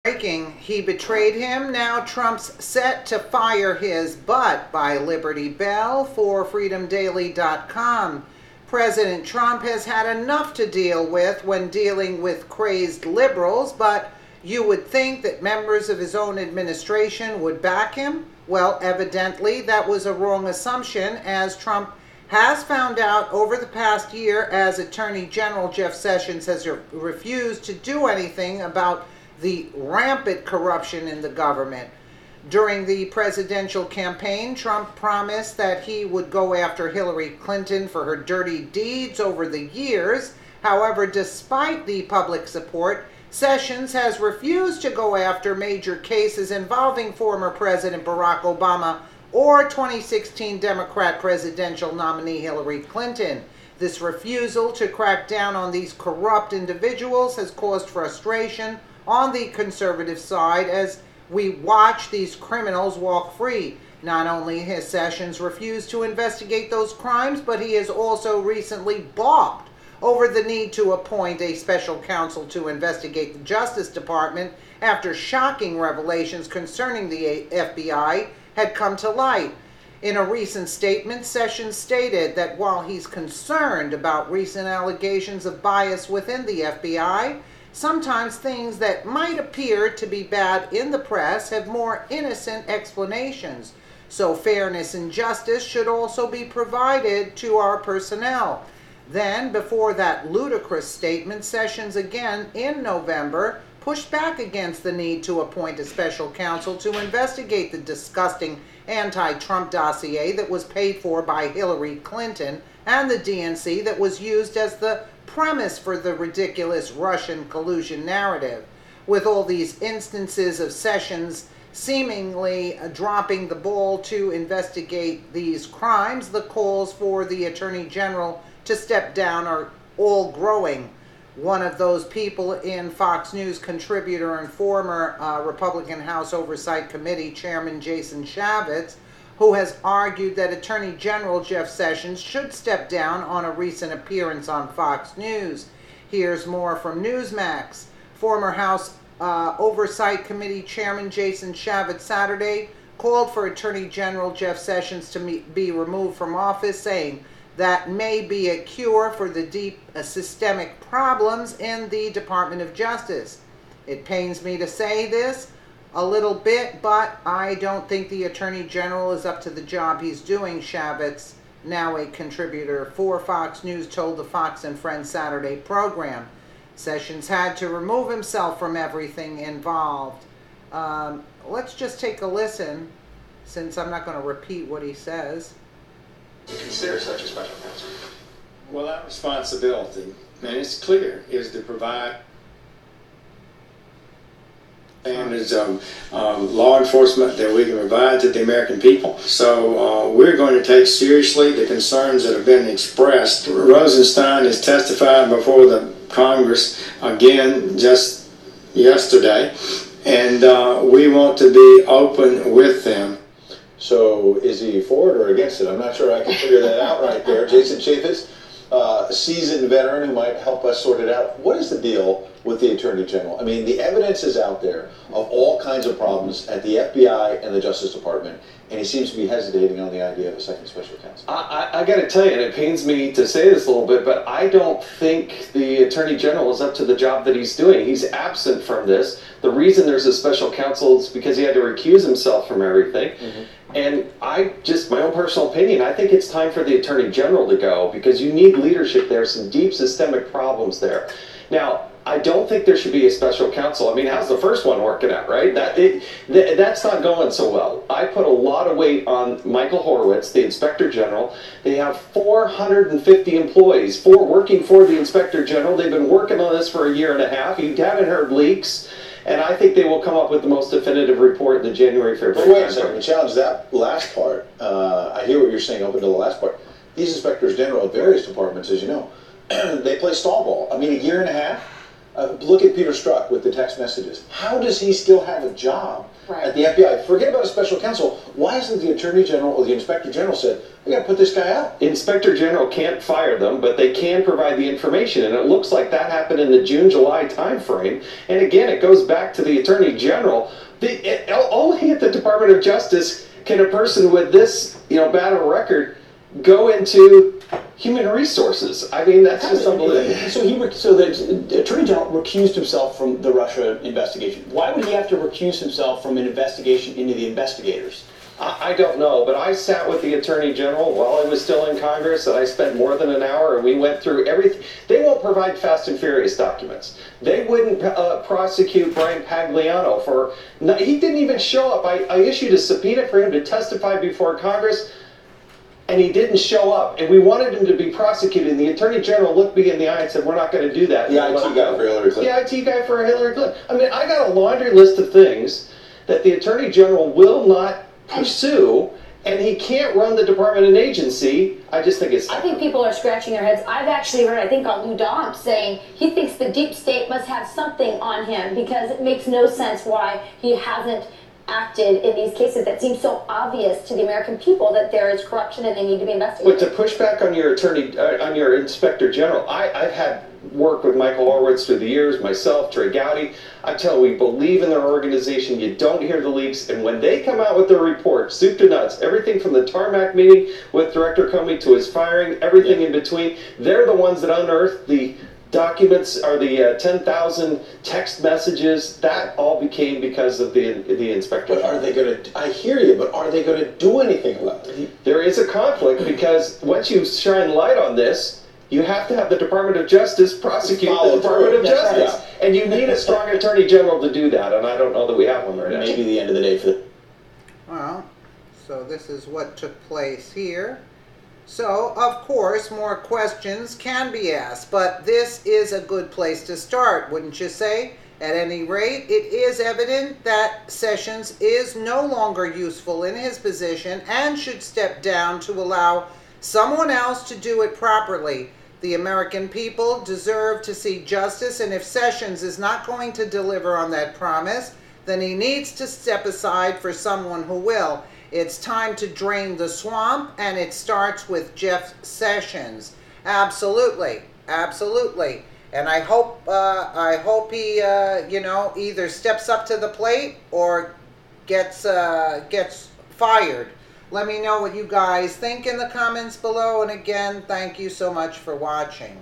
Breaking, he betrayed him. Now Trump's set to fire his butt by Liberty Bell for freedomdaily.com. President Trump has had enough to deal with when dealing with crazed liberals, but you would think that members of his own administration would back him. Well, evidently that was a wrong assumption, as Trump has found out over the past year as Attorney General Jeff Sessions has refused to do anything about the rampant corruption in the government. During the presidential campaign, Trump promised that he would go after Hillary Clinton for her dirty deeds over the years. However, despite the public support, Sessions has refused to go after major cases involving former President Barack Obama or 2016 Democrat presidential nominee Hillary Clinton. This refusal to crack down on these corrupt individuals has caused frustration on the conservative side as we watch these criminals walk free. Not only has Sessions refused to investigate those crimes, but he has also recently balked over the need to appoint a special counsel to investigate the Justice Department after shocking revelations concerning the FBI had come to light. In a recent statement, Sessions stated that while he's concerned about recent allegations of bias within the FBI, sometimes things that might appear to be bad in the press have more innocent explanations. So fairness and justice should also be provided to our personnel. Then, before that ludicrous statement, Sessions again in November pushed back against the need to appoint a special counsel to investigate the disgusting anti-Trump dossier that was paid for by Hillary Clinton and the DNC that was used as the premise for the ridiculous Russian collusion narrative. With all these instances of Sessions seemingly dropping the ball to investigate these crimes, the calls for the Attorney General to step down are all growing. One of those people in Fox News contributor and former Republican House Oversight Committee Chairman Jason Chaffetz, who has argued that Attorney General Jeff Sessions should step down on a recent appearance on Fox News. Here's more from Newsmax. Former House Oversight Committee Chairman Jason Chaffetz Saturday called for Attorney General Jeff Sessions to be removed from office, saying that may be a cure for the deep systemic problems in the Department of Justice. It pains me to say this a little bit, but I don't think the Attorney General is up to the job he's doing, Chaffetz, now a contributor for Fox News, told the Fox and Friends Saturday program. Sessions had to remove himself from everything involved. Let's just take a listen, since I'm not going to repeat what he says. To consider such a special counsel? Well, our responsibility, and it's clear, is to provide standards of law enforcement that we can provide to the American people. So we're going to take seriously the concerns that have been expressed. Rosenstein has testified before the Congress again just yesterday, and we want to be open with them. So is he for it or against it? I'm not sure I can figure that out right there. Jason Chaffetz, a seasoned veteran who might help us sort it out. What is the deal with the Attorney General? I mean, the evidence is out there of all kinds of problems at the FBI and the Justice Department, and he seems to be hesitating on the idea of a second special counsel. I got to tell you, and it pains me to say this a little bit, but I don't think the Attorney General is up to the job that he's doing. He's absent from this. The reason there's a special counsel is because he had to recuse himself from everything. Mm-hmm. And my own personal opinion, I think it's time for the Attorney General to go, because you need leadership there, some deep systemic problems there. Now, I don't think there should be a special counsel. I mean, how's the first one working out, right? That's not going so well. I put a lot of weight on Michael Horowitz, the Inspector General. They have 450 employees working for the Inspector General. They've been working on this for a year and a half. You haven't heard leaks. And I think they will come up with the most definitive report in the January-February. But wait a second, to challenge that last part, I hear what you're saying up until the last part. These inspectors general of various departments, as you know, they play stall ball. I mean, a year and a half, Look at Peter Strzok with the text messages. How does he still have a job Right. at the FBI? Forget about a special counsel. Why hasn't the Attorney General or the Inspector General said, we got to put this guy out? Inspector General can't fire them, but they can provide the information, and it looks like that happened in the June-July timeframe. And again, it goes back to the Attorney General. Only at the Department of Justice can a person with this, bad of a record go into human resources. I mean, that's just unbelievable. So the Attorney General recused himself from the Russia investigation. Why would he have to recuse himself from an investigation into the investigators? I don't know, but I sat with the Attorney General while I was still in Congress, and I spent more than an hour, and we went through everything. They won't provide Fast and Furious documents. They wouldn't prosecute Brian Pagliano for... No, he didn't even show up. I issued a subpoena for him to testify before Congress, and he didn't show up. And we wanted him to be prosecuted, and the Attorney General looked me in the eye and said, we're not going to do that. The IT guy for Hillary Clinton. The IT guy for Hillary Clinton. I mean, I got a laundry list of things that the Attorney General will not pursue, and he can't run the department and agency. I just think it's... I think people are scratching their heads. I've actually heard, I think on Lou Dobbs saying he thinks the deep state must have something on him because it makes no sense why he hasn't acted in these cases that seem so obvious to the American people that there is corruption and they need to be investigated. But to push back on your on your Inspector General, I've had work with Michael Horowitz through the years, myself, Trey Gowdy. I tell you, we believe in their organization. You don't hear the leaks. And when they come out with their report, soup to nuts, everything from the tarmac meeting with Director Comey to his firing, everything in between, they're the ones that unearthed the documents or the 10,000 text messages. That all became because of the Inspector. But are they going to, I hear you, but are they going to do anything about it? There is a conflict because once you shine light on this, you have to have the Department of Justice prosecute the Department of Justice. And you need a strong Attorney General to do that, and I don't know that we have one right now. Maybe the end of the day for the... Well, so this is what took place here. So, of course, more questions can be asked, but this is a good place to start, wouldn't you say? At any rate, it is evident that Sessions is no longer useful in his position and should step down to allow someone else to do it properly. The American people deserve to see justice, and if Sessions is not going to deliver on that promise, then he needs to step aside for someone who will. It's time to drain the swamp, and it starts with Jeff Sessions. Absolutely, absolutely. And I hope he, either steps up to the plate or gets fired. Let me know what you guys think in the comments below. And again, thank you so much for watching.